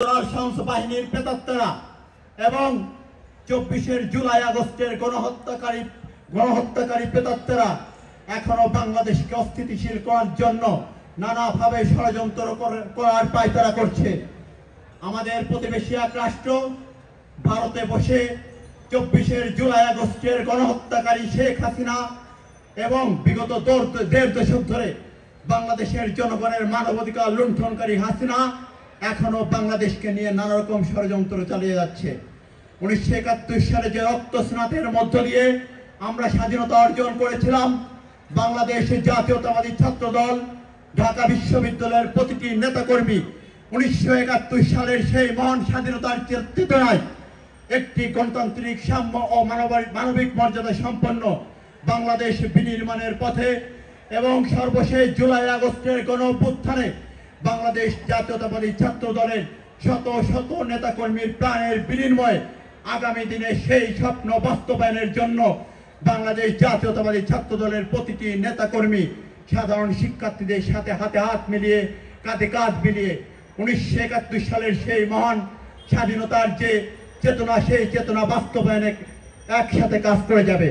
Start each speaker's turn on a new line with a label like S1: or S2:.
S1: সশস্ত্র বাহিনীর প্রেতাত্মারা এবং 24 জুলাই আগস্টের গণহত্যাকারী প্রেতাত্মারা এখনো বাংলাদেশকে অস্থিতিশীল করার জন্য নানাভাবে ষড়যন্ত্র করার পায়তারা করছে। আমাদের প্রতিবেশী এক রাষ্ট্র ভারতে বসে 24 জুলাই আগস্টের গণহত্যাকারী শেখ হাসিনা এবং বিগত দেড় দশক ধরে বাংলাদেশের জনগণের মানবাধিকার লুণ্ঠনকারী হাসিনা এখনো বাংলাদেশকে নিয়ে নানা রকম ষড়যন্ত্র চালিয়ে যাচ্ছে। 1971 সালে যে রক্তস্নাতের মধ্য দিয়ে আমরা স্বাধীনতা অর্জন করেছিলাম, বাংলাদেশ জাতীয়তাবাদী ছাত্র দল, ঢাকা বিশ্ববিদ্যালয়ের প্রতিটি নেতাকর্মী 1971 সালের সেই মহান স্বাধীনতার চেতনায় একটি গণতান্ত্রিক সাম্য ও মানবিক মর্যাদা সম্পন্ন বাংলাদেশ বিনির্মাণের পথে এবং সর্বশেষ জুলাই আগস্টের গণঅভ্যুত্থানে বাংলাদেশ জাতীয়তাবাদী ছাত্র দলের শত শত নেতাকর্মীর প্রাণের বিনিময়ে আগামী দিনে সেই স্বপ্ন বাস্তবায়নের জন্য বাংলাদেশ জাতীয়তাবাদী ছাত্র দলের প্রতিটি নেতাকর্মী সাধারণ শিক্ষার্থীদের সাথে হাতে হাত মিলিয়ে কাঁধে কাঁধ মিলিয়ে 1971 সালের সেই মহান স্বাধীনতার যে চেতনা, সেই চেতনা বাস্তবায়নে একসাথে কাজ করে যাবে।